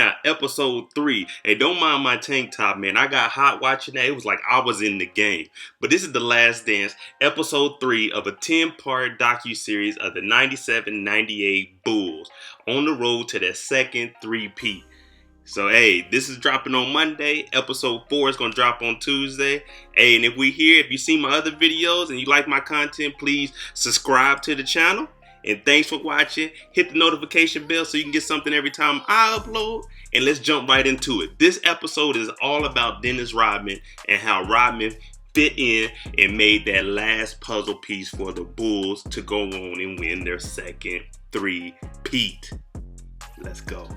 got episode 3. Hey, don't mind my tank top, man. I got hot watching that. It was like I was in the game. But this is The Last Dance, episode 3 of a 10-part docuseries of the 97-98 Bulls on the road to their second three-peat. So, hey, this is dropping on Monday. Episode 4 is going to drop on Tuesday. Hey, and if you see my other videos and you like my content, please subscribe to the channel. And thanks for watching. Hit the notification bell so you can get something every time I upload. And let's jump right into it. This episode is all about Dennis Rodman and how Rodman fit in and made that last puzzle piece for the Bulls to go on and win their second three-peat. Let's go.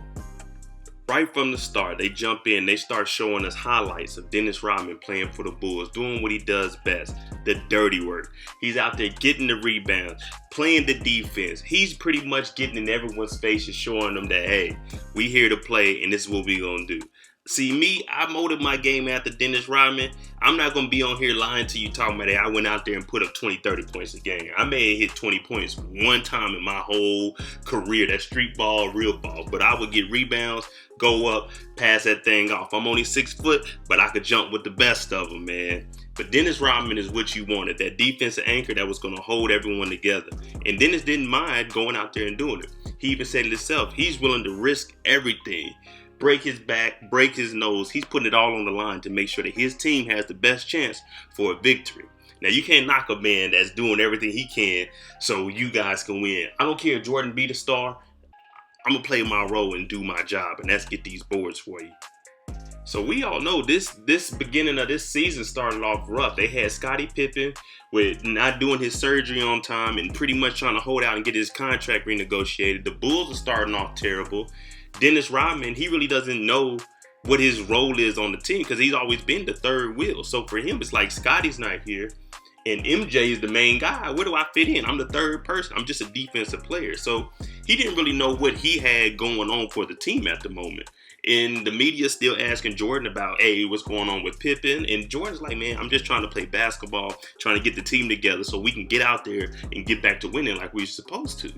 Right from the start, they jump in, they start showing us highlights of Dennis Rodman playing for the Bulls, doing what he does best, the dirty work. He's out there getting the rebounds, playing the defense. He's pretty much getting in everyone's face and showing them that, hey, we here to play and this is what we gonna do. See, me, I molded my game after Dennis Rodman. I'm not going to be on here lying to you talking about it. I went out there and put up 20, 30 points a game. I may have hit 20 points one time in my whole career. That street ball, real ball. But I would get rebounds, go up, pass that thing off. I'm only 6 foot, but I could jump with the best of them, man. But Dennis Rodman is what you wanted. That defensive anchor that was going to hold everyone together. And Dennis didn't mind going out there and doing it. He even said it himself. He's willing to risk everything. Break his back, break his nose. He's putting it all on the line to make sure that his team has the best chance for a victory. Now, you can't knock a man that's doing everything he can so you guys can win. I don't care if Jordan be the star. I'm going to play my role and do my job, and that's get these boards for you. So we all know this beginning of this season started off rough. They had Scottie Pippen with not doing his surgery on time and pretty much trying to hold out and get his contract renegotiated. The Bulls are starting off terrible. Dennis Rodman, he really doesn't know what his role is on the team because he's always been the third wheel. So for him, it's like Scottie's not here and MJ is the main guy. Where do I fit in? I'm the third person. I'm just a defensive player. So he didn't really know what he had going on for the team at the moment. And the media still asking Jordan about, hey, what's going on with Pippen? And Jordan's like, man, I'm just trying to play basketball, trying to get the team together so we can get out there and get back to winning like we're supposed to.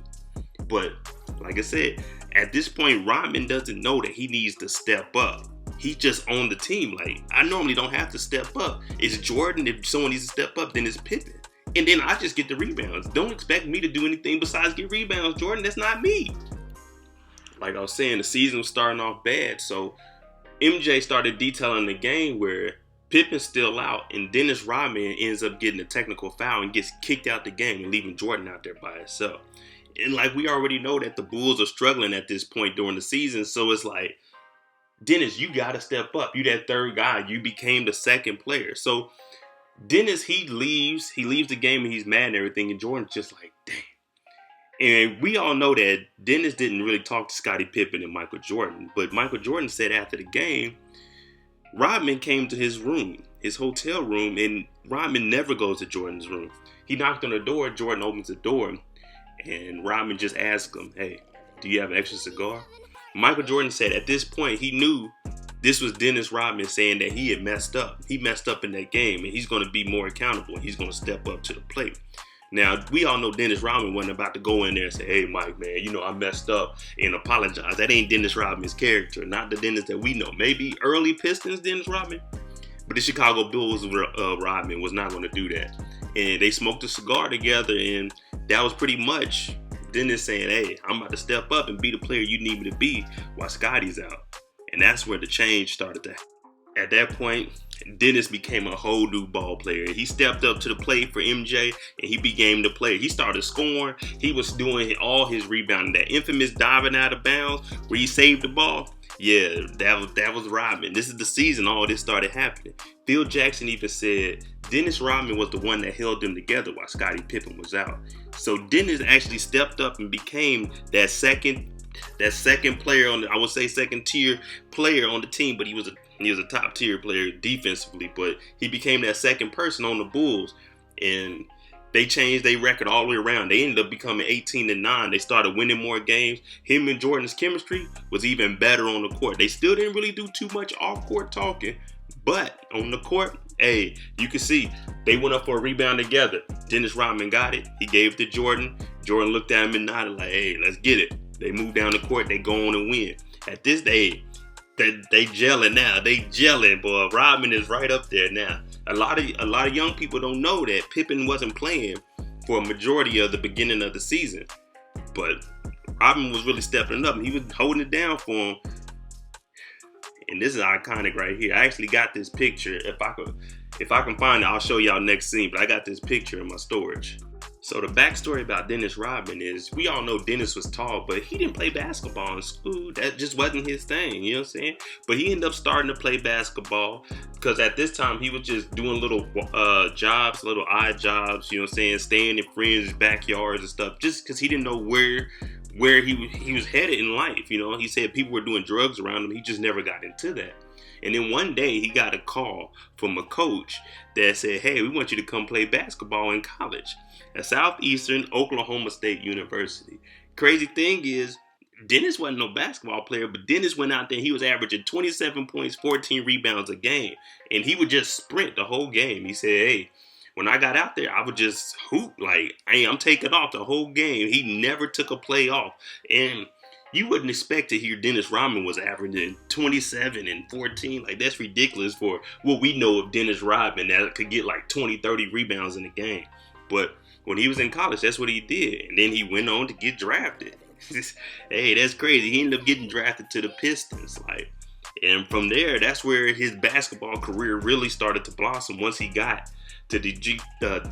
But like I said, at this point, Rodman doesn't know that he needs to step up. He's just on the team. Like, I normally don't have to step up. It's Jordan. If someone needs to step up, then it's Pippen. And then I just get the rebounds. Don't expect me to do anything besides get rebounds, Jordan. That's not me. Like I was saying, the season was starting off bad. So MJ started detailing the game where Pippen's still out and Dennis Rodman ends up getting a technical foul and gets kicked out the game and leaving Jordan out there by himself. And like we already know that the Bulls are struggling at this point during the season. So it's like, Dennis, you got to step up. You that third guy. You became the second player. So Dennis, he leaves the game and he's mad and everything. And Jordan's just like, damn. And we all know that Dennis didn't really talk to Scottie Pippen and Michael Jordan. But Michael Jordan said after the game, Rodman came to his room, his hotel room, and Rodman never goes to Jordan's room. He knocked on the door. Jordan opens the door. And Rodman just asked him, hey, do you have an extra cigar? Michael Jordan said at this point, he knew this was Dennis Rodman saying that he had messed up. He messed up in that game, and he's going to be more accountable. He's going to step up to the plate. Now, we all know Dennis Rodman wasn't about to go in there and say, hey, Mike, man, I messed up and apologize. That ain't Dennis Rodman's character, not the Dennis that we know. Maybe early Pistons Dennis Rodman, but the Chicago Bulls Rodman was not going to do that. And they smoked a cigar together, and that was pretty much Dennis saying, hey, I'm about to step up and be the player you need me to be while Scottie's out. And that's where the change started to happen. At that point, Dennis became a whole new ball player. He stepped up to the plate for MJ, and he became the player. He started scoring. He was doing all his rebounding. That infamous diving out of bounds where he saved the ball. Yeah, that was Rodman. This is the season all this started happening. Phil Jackson even said Dennis Rodman was the one that held them together while Scottie Pippen was out. So Dennis actually stepped up and became that second player on the, I would say second tier player on the team, but he was a top tier player defensively, but he became that second person on the Bulls, and they changed their record all the way around. They ended up becoming 18-9. They started winning more games. Him and Jordan's chemistry was even better on the court. They still didn't really do too much off-court talking, but on the court, hey, you can see they went up for a rebound together. Dennis Rodman got it. He gave it to Jordan. Jordan looked at him and nodded like, hey, let's get it. They move down the court. They go on and win. At this day, They gelling now. They gelling, boy. Rodman is right up there now. A lot of young people don't know that Pippen wasn't playing for a majority of the beginning of the season, but Rodman was really stepping up. He was holding it down for him. And this is iconic right here. I actually got this picture. If I can find it, I'll show y'all next scene. But I got this picture in my storage. So the backstory about Dennis Rodman is, we all know Dennis was tall, but he didn't play basketball in school. That just wasn't his thing, you know what I'm saying? But he ended up starting to play basketball because at this time he was just doing little jobs, little odd jobs, you know what I'm saying? Staying in friends' backyards and stuff, just because he didn't know where he was headed in life, you know? He said people were doing drugs around him. He just never got into that. And then one day he got a call from a coach that said, hey, we want you to come play basketball in college at Southeastern Oklahoma State University. Crazy thing is, Dennis wasn't no basketball player, but Dennis went out there, he was averaging 27 points, 14 rebounds a game. And he would just sprint the whole game. He said, hey, when I got out there, I would just hoop like, hey, I'm taking off the whole game. He never took a play off. And you wouldn't expect to hear Dennis Rodman was averaging 27 and 14. Like, that's ridiculous for what we know of Dennis Rodman, that could get like 20, 30 rebounds in a game. But when he was in college, that's what he did. And then he went on to get drafted. Hey, that's crazy. He ended up getting drafted to the Pistons. And from there, that's where his basketball career really started to blossom once he got to the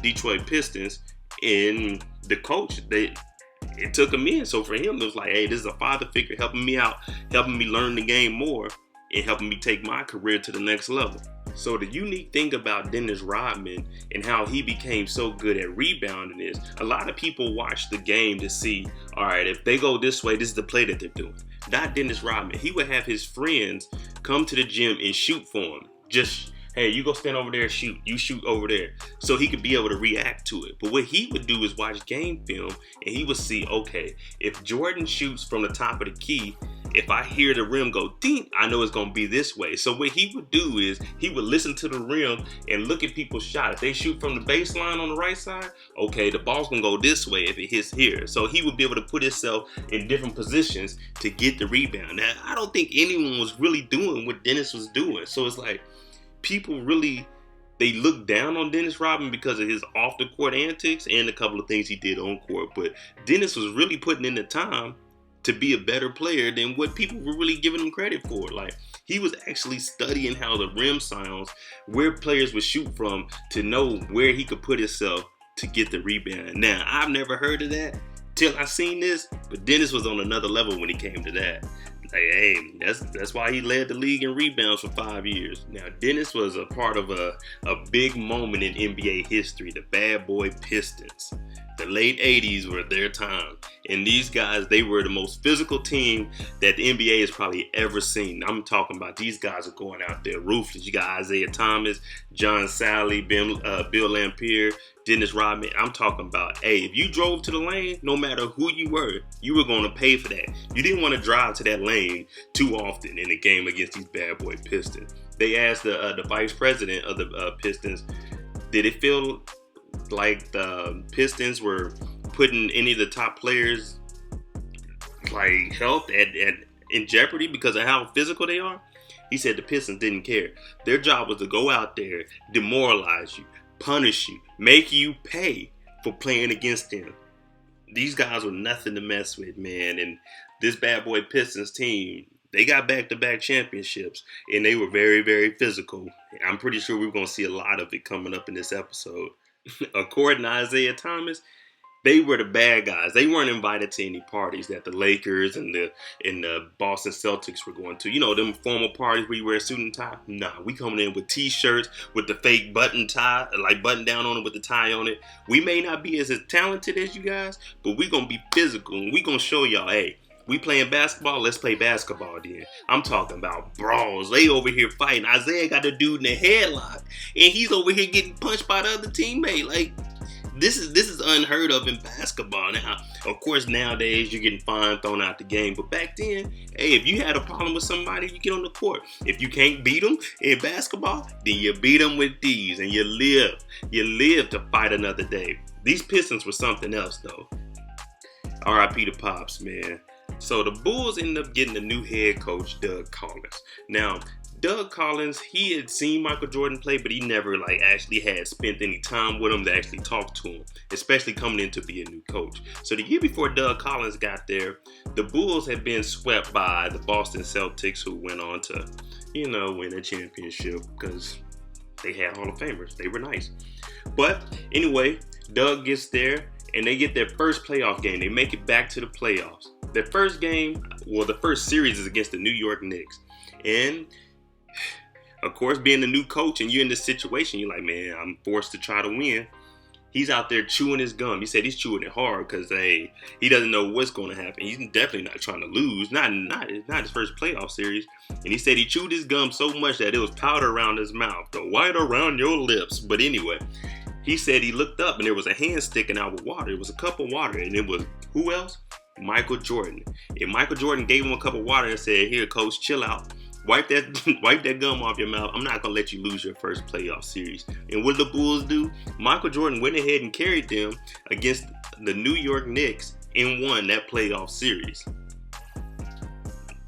Detroit Pistons. And the coach, it took him in. So for him, it was like, hey, this is a father figure helping me out, helping me learn the game more, and helping me take my career to the next level. So the unique thing about Dennis Rodman and how he became so good at rebounding is, a lot of people watch the game to see, all right, if they go this way, this is the play that they're doing. Not Dennis Rodman. He would have his friends come to the gym and shoot for him. Just, hey, you go stand over there and shoot. You shoot over there. So he could be able to react to it. But what he would do is watch game film, and he would see, okay, if Jordan shoots from the top of the key, if I hear the rim go ding, I know it's going to be this way. So what he would do is he would listen to the rim and look at people's shot. If they shoot from the baseline on the right side, okay, the ball's going to go this way if it hits here. So he would be able to put himself in different positions to get the rebound. Now, I don't think anyone was really doing what Dennis was doing. So it's like people really, they look down on Dennis Rodman because of his off-the-court antics and a couple of things he did on court. But Dennis was really putting in the time to be a better player than what people were really giving him credit for. Like, he was actually studying how the rim sounds, where players would shoot from, to know where he could put himself to get the rebound. Now, I've never heard of that till I seen this, but Dennis was on another level when he came to that. Like, hey, that's why he led the league in rebounds for 5 years. Now, Dennis was a part of a big moment in NBA history, the Bad Boy Pistons. The late 80s were their time. And these guys, they were the most physical team that the NBA has probably ever seen. I'm talking about these guys are going out there ruthless. You got Isaiah Thomas, John Sally, Bill Laimbeer, Dennis Rodman. I'm talking about, hey, if you drove to the lane, no matter who you were going to pay for that. You didn't want to drive to that lane too often in a game against these Bad Boy Pistons. They asked the vice president of the Pistons, did it feel like the Pistons were putting any of the top players' like health in jeopardy because of how physical they are? He said the Pistons didn't care. Their job was to go out there, demoralize you, punish you, make you pay for playing against them. These guys were nothing to mess with, man. And this Bad Boy Pistons team, they got back-to-back championships, and they were very, very physical. I'm pretty sure we're going to see a lot of it coming up in this episode. According to Isaiah Thomas, they were the bad guys. They weren't invited to any parties that the Lakers and the Boston Celtics were going to. You know, them formal parties where you wear a suit and tie? Nah, we coming in with t-shirts with the fake button tie, like button down on it with the tie on it. We may not be as talented as you guys, but we going to be physical, and we going to show y'all, hey, we playing basketball, let's play basketball then. I'm talking about brawls. They over here fighting. Isaiah got the dude in the headlock, and he's over here getting punched by the other teammate. Like, this is unheard of in basketball. Now, of course, nowadays you're getting fined, thrown out the game. But back then, hey, if you had a problem with somebody, you get on the court. If you can't beat them in basketball, then you beat them with these, and you live. You live to fight another day. These Pistons were something else, though. R.I.P. to Pops, man. So the Bulls ended up getting a new head coach, Doug Collins. Now, Doug Collins, he had seen Michael Jordan play, but he never actually had spent any time with him to actually talk to him, especially coming in to be a new coach. So the year before Doug Collins got there, the Bulls had been swept by the Boston Celtics, who went on to, win a championship because they had Hall of Famers. They were nice. But anyway, Doug gets there and they get their first playoff game. They make it back to the playoffs. Their first game, the first series is against the New York Knicks. And of course, being the new coach and you're in this situation, you're like, man, I'm forced to try to win. He's out there chewing his gum. He said he's chewing it hard because he doesn't know what's going to happen. He's definitely not trying to lose. Not his first playoff series. And he said he chewed his gum so much that it was powder around his mouth, the white around your lips. But anyway, he said he looked up and there was a hand sticking out with water. It was a cup of water, and it was who else? Michael Jordan. And Michael Jordan gave him a cup of water and said, "Here, coach, chill out. Wipe that gum off your mouth. I'm not going to let you lose your first playoff series." And what did the Bulls do? Michael Jordan went ahead and carried them against the New York Knicks and won that playoff series.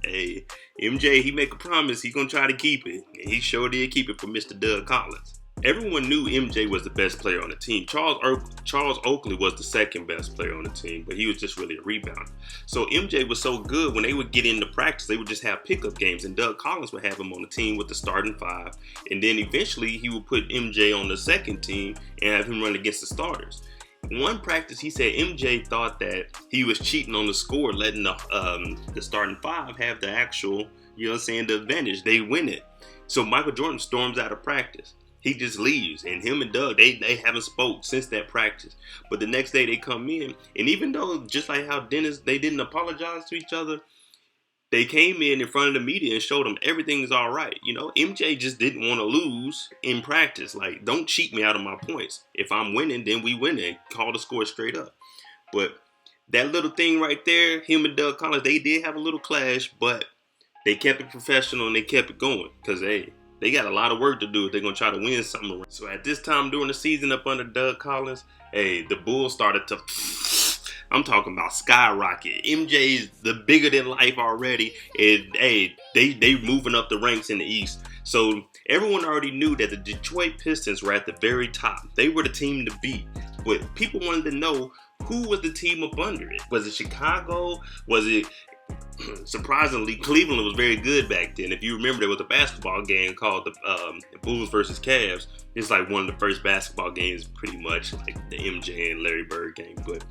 Hey, MJ, he make a promise. He's going to try to keep it. And he sure did keep it for Mr. Doug Collins. Everyone knew MJ was the best player on the team. Charles Oakley was the second best player on the team, but he was just really a rebounder. So MJ was so good, when they would get into practice, they would just have pickup games, and Doug Collins would have him on the team with the starting five, and then eventually he would put MJ on the second team and have him run against the starters. One practice, he said MJ thought that he was cheating on the score, letting the starting five have the actual, the advantage. They win it. So Michael Jordan storms out of practice. He just leaves, and him and Doug, they haven't spoke since that practice. But the next day they come in, and even though, just like how Dennis, they didn't apologize to each other, they came in front of the media and showed them everything's all right. MJ just didn't want to lose in practice. Like, don't cheat me out of my points. If I'm winning, then we win it. Call the score straight up. But that little thing right there, him and Doug Collins, they did have a little clash, but they kept it professional and they kept it going because, they got a lot of work to do if they're going to try to win something. So at this time during the season up under Doug Collins, the Bulls started to, I'm talking about skyrocket. MJ's the bigger than life already. And they moving up the ranks in the East. So everyone already knew that the Detroit Pistons were at the very top. They were the team to beat. But people wanted to know who was the team up under it. Was it Chicago? Was it... Surprisingly, Cleveland was very good back then. If you remember, there was a basketball game called the Bulls versus Cavs. It's like one of the first basketball games, pretty much like the MJ and Larry Bird game. But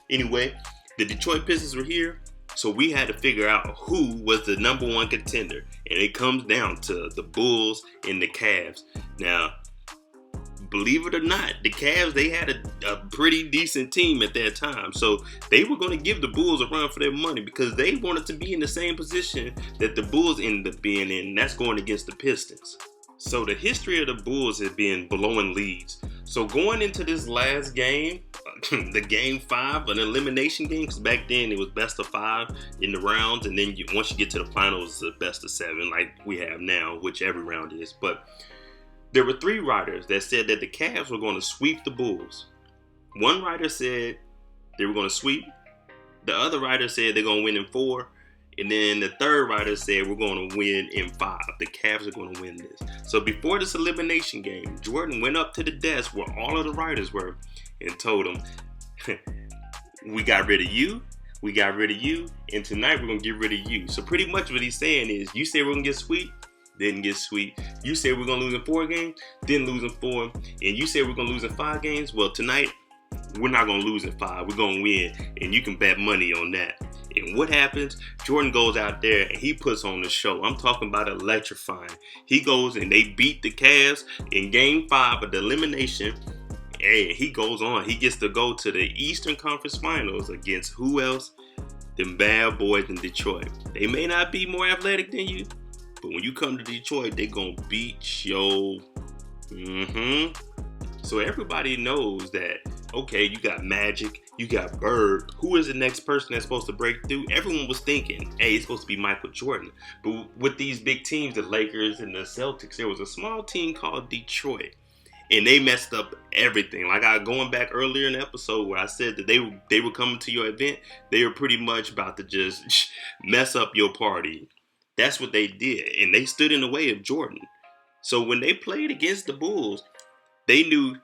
anyway, the Detroit Pistons were here, so we had to figure out who was the number one contender. And it comes down to the Bulls and the Cavs. Now, believe it or not, the Cavs, they had a pretty decent team at that time. So they were going to give the Bulls a run for their money because they wanted to be in the same position that the Bulls ended up being in, and that's going against the Pistons. So the history of the Bulls has been blowing leads. So going into this last game, the game 5, an elimination game, because back then it was best of 5 in the rounds, and then once you get to the finals, it's the best of 7 like we have now, which every round is. But there were 3 writers that said that the Cavs were going to sweep the Bulls. One writer said they were going to sweep. The other writer said they're going to win in 4. And then the third writer said we're going to win in 5. The Cavs are going to win this. So before this elimination game, Jordan went up to the desk where all of the writers were and told them, we got rid of you. We got rid of you. And tonight we're going to get rid of you. So pretty much what he's saying is, you say we're going to get sweep. Didn't get sweet. You said we're going to lose in 4 games, didn't lose in 4. And you said we're going to lose in 5 games. Well, tonight, we're not going to lose in 5. We're going to win. And you can bet money on that. And what happens? Jordan goes out there and he puts on the show. I'm talking about electrifying. He goes and they beat the Cavs in game 5 of the elimination. And he goes on. He gets to go to the Eastern Conference Finals against who else? Them bad boys in Detroit. They may not be more athletic than you, but when you come to Detroit, they gonna beat your... So everybody knows that, okay, you got Magic, you got Bird. Who is the next person that's supposed to break through? Everyone was thinking, hey, it's supposed to be Michael Jordan. But with these big teams, the Lakers and the Celtics, there was a small team called Detroit. and they messed up everything. Like going back earlier in the episode where I said that they were coming to your event, they were pretty much about to just mess up your party. That's what they did, and they stood in the way of Jordan. So when they played against the Bulls, they knew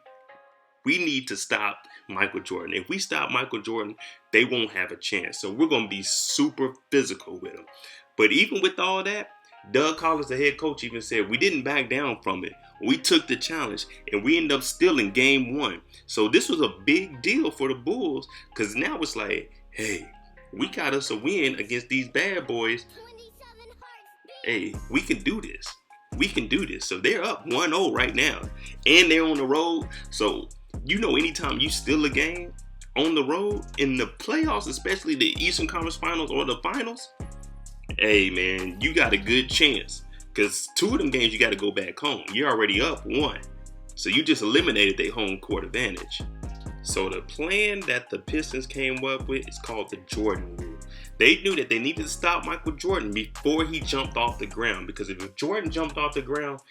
we need to stop Michael Jordan. If we stop Michael Jordan, they won't have a chance. So we're going to be super physical with him. But even with all that, Doug Collins, the head coach, even said we didn't back down from it. We took the challenge, and we ended up stealing game 1. So this was a big deal for the Bulls, because now it's like, hey, we got us a win against these bad boys. Hey, we can do this. We can do this. So they're up 1-0 right now, and they're on the road. So anytime you steal a game on the road in the playoffs, especially the Eastern Conference Finals or the Finals, hey man, you got a good chance, because 2 of them games you got to go back home. You're already up 1, so you just eliminated their home court advantage. So the plan that the Pistons came up with is called the Jordan rule. They knew that they needed to stop Michael Jordan before he jumped off the ground, because if Jordan jumped off the ground,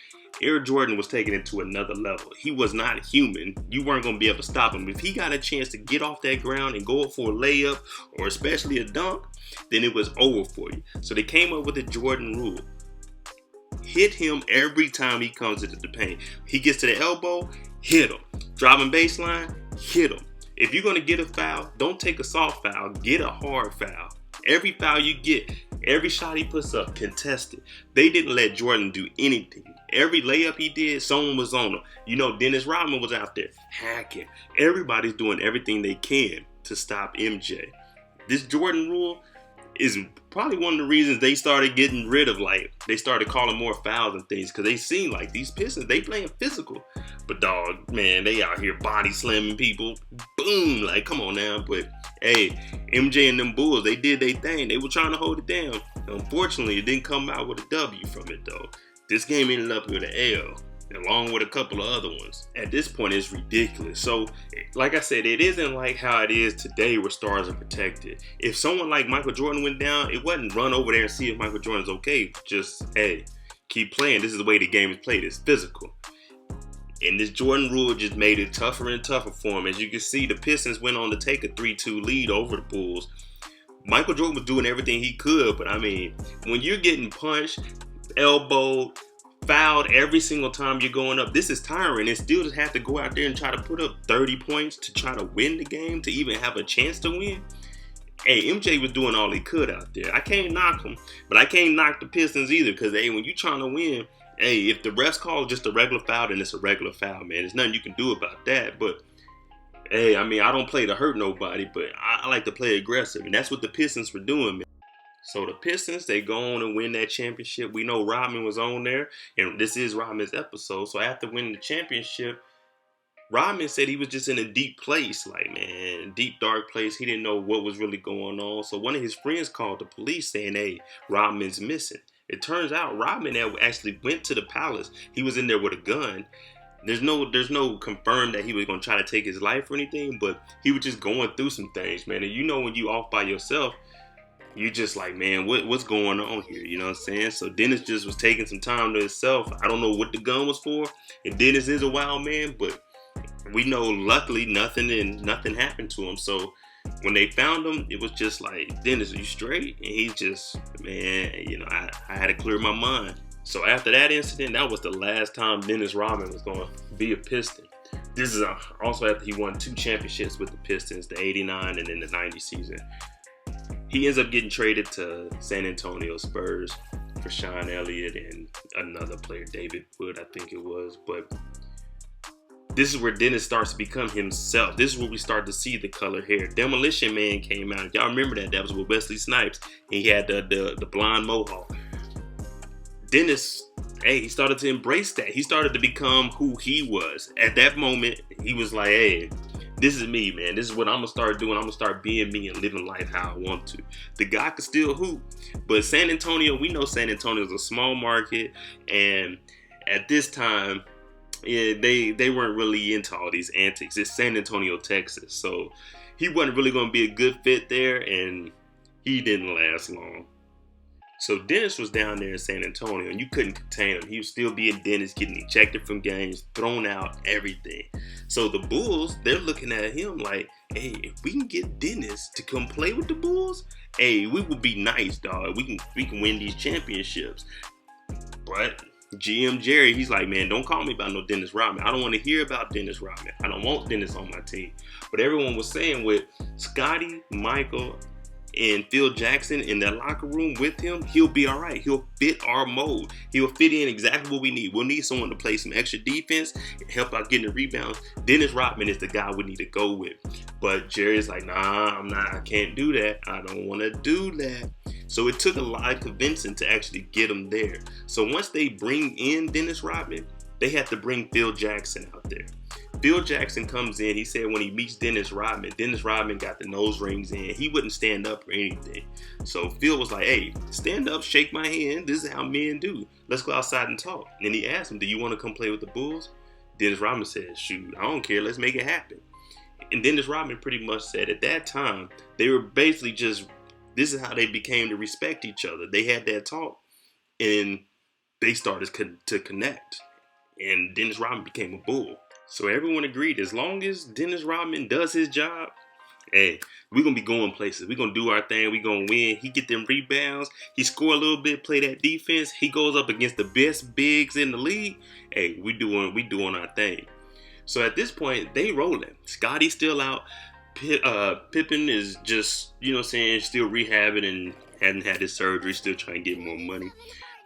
Air Jordan was taken into another level. He was not human. You weren't going to be able to stop him. If he got a chance to get off that ground and go up for a layup, or especially a dunk, then it was over for you. So they came up with the Jordan rule. Hit him every time he comes into the paint. He gets to the elbow, hit him. Driving baseline, hit him. If you're going to get a foul, don't take a soft foul. Get a hard foul. Every foul you get, every shot he puts up, contested. They didn't let Jordan do anything. Every layup he did, someone was on him. Dennis Rodman was out there hacking. Everybody's doing everything they can to stop MJ. This Jordan rule is probably one of the reasons they started getting rid of, they started calling more fouls and things, because they seem like these Pistons, they playing physical. But dog, man, they out here body slamming people. Boom, come on now. But hey, MJ and them Bulls, they did their thing. They were trying to hold it down. Unfortunately, it didn't come out with a W from it though. This game ended up with an L, along with a couple of other ones. At this point, it's ridiculous. So, like I said, it isn't like how it is today where stars are protected. If someone like Michael Jordan went down, it wasn't run over there and see if Michael Jordan's okay. Just, hey, keep playing. This is the way the game is played. It's physical. And this Jordan rule just made it tougher and tougher for him. As you can see, the Pistons went on to take a 3-2 lead over the Bulls. Michael Jordan was doing everything he could, but when you're getting punched, elbowed, fouled every single time you're going up, this is tiring, and still just have to go out there and try to put up 30 points to try to win the game, to even have a chance to win. Hey, MJ was doing all he could out there. I can't knock him, but I can't knock the Pistons either, because hey, when you're trying to win, hey, if the refs call just a regular foul, then it's a regular foul, man. There's nothing you can do about that. But hey, I don't play to hurt nobody, but I like to play aggressive, and that's what the Pistons were doing, man. So the Pistons, they go on and win that championship. We know Rodman was on there, and this is Rodman's episode. So after winning the championship, Rodman said he was just in a deep place, deep, dark place. He didn't know what was really going on. So one of his friends called the police saying, hey, Rodman's missing. It turns out Rodman actually went to the palace. He was in there with a gun. There's no confirmed that he was going to try to take his life or anything, but he was just going through some things, man. And when you off by yourself, you just like, man, what's going on here? You know what I'm saying? So Dennis just was taking some time to himself. I don't know what the gun was for. And Dennis is a wild man, but we know luckily nothing happened to him. So when they found him, it was just like, Dennis, are you straight? And he's just, man, I had to clear my mind. So after that incident, that was the last time Dennis Rodman was going to be a Piston. This is also after he won 2 championships with the Pistons, the 89 and then the 90 season. He ends up getting traded to San Antonio Spurs for Sean Elliott and another player, David Wood, I think it was. But this is where Dennis starts to become himself. This is where we start to see the color hair. Demolition Man came out. Y'all remember that? That was with Wesley Snipes. He had the blonde mohawk. Dennis, hey, he started to embrace that. He started to become who he was. At that moment, he was like, hey, this is me, man. This is what I'm going to start doing. I'm going to start being me and living life how I want to. The guy could still hoop. But San Antonio, we know San Antonio is a small market. And at this time, yeah, they weren't really into all these antics. It's San Antonio, Texas. So he wasn't really going to be a good fit there. And he didn't last long. So Dennis was down there in San Antonio, and you couldn't contain him. He was still being Dennis, getting ejected from games, thrown out, everything. So the Bulls, they're looking at him like, hey, if we can get Dennis to come play with the Bulls, hey, we will be nice, dog. We can win these championships. But GM Jerry, he's like, man, don't call me about no Dennis Rodman. I don't want to hear about Dennis Rodman. I don't want Dennis on my team. But everyone was saying with Scottie, Michael, and Phil Jackson in that locker room with him, he'll be all right. He'll fit our mold. He'll fit in exactly what we need. We'll need someone to play some extra defense and help out getting the rebounds. Dennis Rodman is the guy we need to go with. But Jerry's like, nah, I can't do that. I don't want to do that. So it took a lot of convincing to actually get him there. So once they bring in Dennis Rodman, they have to bring Phil Jackson out there. Phil Jackson comes in. He said when he meets Dennis Rodman got the nose rings in. He wouldn't stand up or anything. So Phil was like, hey, stand up, shake my hand. This is how men do. Let's go outside and talk. And he asked him, do you want to come play with the Bulls? Dennis Rodman said, shoot, I don't care. Let's make it happen. And Dennis Rodman pretty much said at that time, they were basically just, this is how they became to respect each other. They had that talk and they started to connect. And Dennis Rodman became a Bull. So everyone agreed, as long as Dennis Rodman does his job, hey, we're going to be going places. We're going to do our thing. We're going to win. He get them rebounds. He score a little bit, play that defense. He goes up against the best bigs in the league. Hey, we doing our thing. So at this point, they rolling. Scottie's still out. Pippen is just, still rehabbing and hadn't had his surgery, still trying to get more money.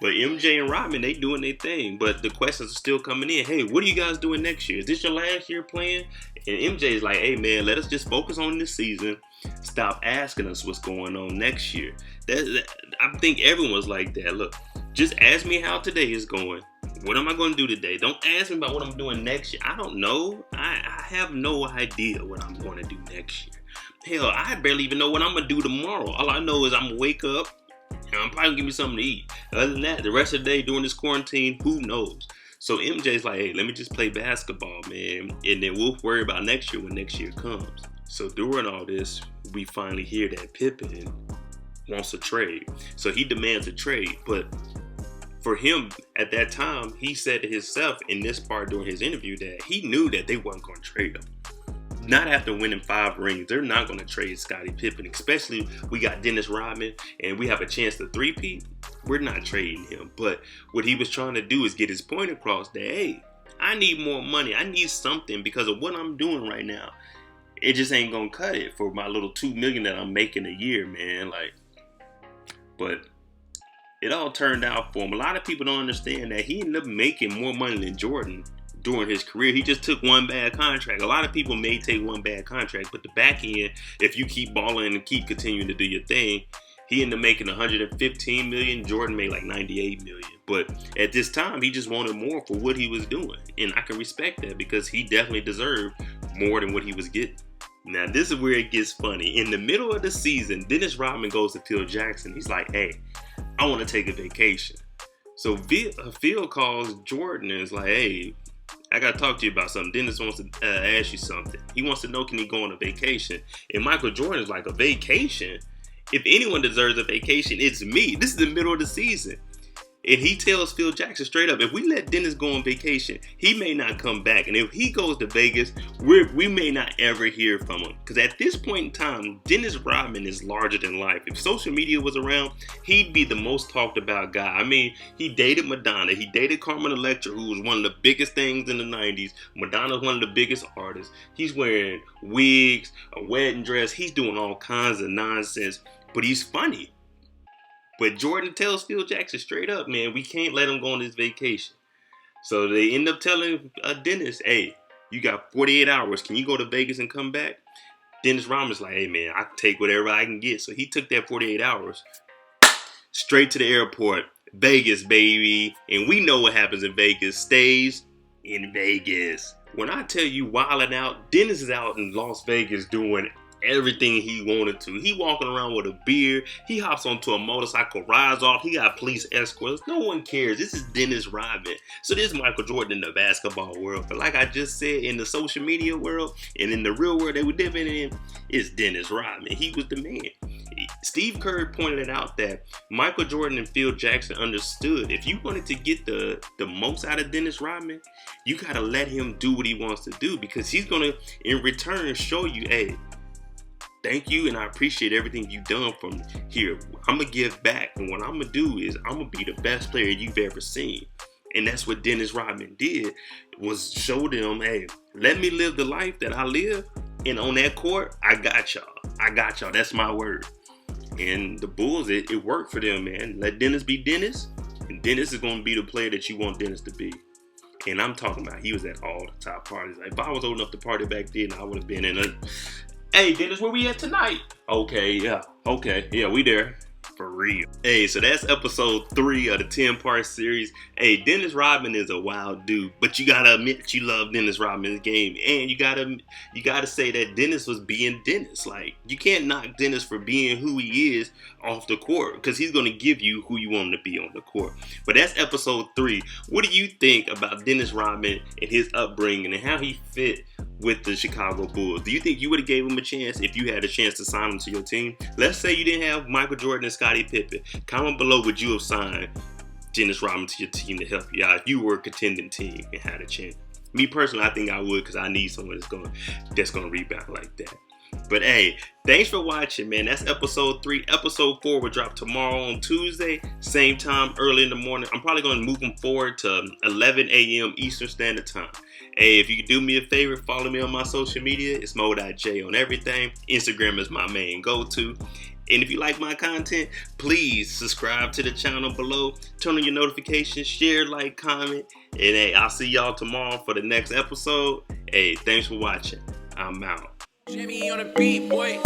But MJ and Rodman, they doing their thing. But the questions are still coming in. Hey, what are you guys doing next year? Is this your last year playing? And MJ is like, hey, man, let us just focus on this season. Stop asking us what's going on next year. I think everyone's like that. Look, just ask me how today is going. What am I going to do today? Don't ask me about what I'm doing next year. I don't know. I have no idea what I'm going to do next year. Hell, I barely even know what I'm going to do tomorrow. All I know is I'm going to wake up. I'm probably gonna give me something to eat. Other than that, the rest of the day during this quarantine, who knows? So MJ's like, hey, let me just play basketball, man. And then we'll worry about next year when next year comes. So during all this, we finally hear that Pippen wants a trade. So he demands a trade. But for him, at that time, he said to himself in this part during his interview that he knew that they wasn't going to trade him. Not after winning 5 rings. They're not going to trade Scottie Pippen, especially we got Dennis Rodman and we have a chance to three-peat. We're not trading him. But what he was trying to do is get his point across that, hey, I need more money. I need something because of what I'm doing right now. It just ain't going to cut it for my little $2 million that I'm making a year, man. But it all turned out for him. A lot of people don't understand that he ended up making more money than Jordan during his career. He just took one bad contract. A lot of people may take one bad contract, but the back end, if you keep balling and keep continuing to do your thing, he ended up making $115 million. Jordan made like $98 million. But at this time, he just wanted more for what he was doing. And I can respect that because he definitely deserved more than what he was getting. Now, this is where it gets funny. In the middle of the season, Dennis Rodman goes to Phil Jackson. He's like, hey, I want to take a vacation. So Phil calls Jordan and is like, hey, I got to talk to you about something. Dennis wants to ask you something. He wants to know, can he go on a vacation? And Michael Jordan is like, a vacation? If anyone deserves a vacation, it's me. This is the middle of the season. And he tells Phil Jackson straight up, if we let Dennis go on vacation, he may not come back. And if he goes to Vegas, we may not ever hear from him. Because at this point in time, Dennis Rodman is larger than life. If social media was around, he'd be the most talked about guy. I mean, he dated Madonna. He dated Carmen Electra, who was one of the biggest things in the 90s. Madonna's one of the biggest artists. He's wearing wigs, a wedding dress. He's doing all kinds of nonsense. But he's funny. But Jordan tells Phil Jackson straight up, man, we can't let him go on this vacation. So they end up telling Dennis, hey, you got 48 hours. Can you go to Vegas and come back? Dennis Rodman's like, hey, man, I can take whatever I can get. So he took that 48 hours straight to the airport. Vegas, baby. And we know what happens in Vegas. Stays in Vegas. When I tell you wilding out, Dennis is out in Las Vegas doing everything he wanted to. He walking around with a beard. He hops onto a motorcycle, rides off. He got police escorts. No one cares. This is Dennis Rodman. So this is Michael Jordan in the basketball world. But like I just said, in the social media world and in the real world that we're living in, it's Dennis Rodman. He was the man. Steve Kerr pointed out that Michael Jordan and Phil Jackson understood if you wanted to get the most out of Dennis Rodman, you got to let him do what he wants to do, because he's going to, in return, show you, hey, thank you, and I appreciate everything you've done from here. I'm going to give back, and what I'm going to do is I'm going to be the best player you've ever seen. And that's what Dennis Rodman did, was show them, hey, let me live the life that I live, and on that court, I got y'all. I got y'all. That's my word. And the Bulls, it worked for them, man. Let Dennis be Dennis, and Dennis is going to be the player that you want Dennis to be. And I'm talking about, he was at all the top parties. Like, if I was old enough to party back then, I would have been in a, hey, Dennis, where we at tonight? Okay, yeah, we there. For real. Hey, so that's episode 3 of the 10-part series. Hey, Dennis Rodman is a wild dude, but you gotta admit that you love Dennis Rodman's game, and you gotta say that Dennis was being Dennis. Like, you can't knock Dennis for being who he is off the court, because he's gonna give you who you want him to be on the court. But that's episode 3. What do you think about Dennis Rodman and his upbringing and how he fit with the Chicago Bulls? Do you think you would have gave him a chance if you had a chance to sign him to your team? Let's say you didn't have Michael Jordan and Scottie Pippen. Comment below, would you have signed Dennis Rodman to your team to help you out if you were a contending team and had a chance? Me personally, I think I would, because I need someone that's gonna rebound like that. But hey, thanks for watching, man. That's episode 3. Episode 4 will drop tomorrow on Tuesday, same time, early in the morning. I'm probably going to move them forward to 11 a.m. Eastern Standard Time. Hey, if you could do me a favor, follow me on my social media. It's MoedotJ on everything. Instagram is my main go-to. And if you like my content, please subscribe to the channel below. Turn on your notifications, share, like, comment. And hey, I'll see y'all tomorrow for the next episode. Hey, thanks for watching. I'm out. Jimmy on the beat, boy.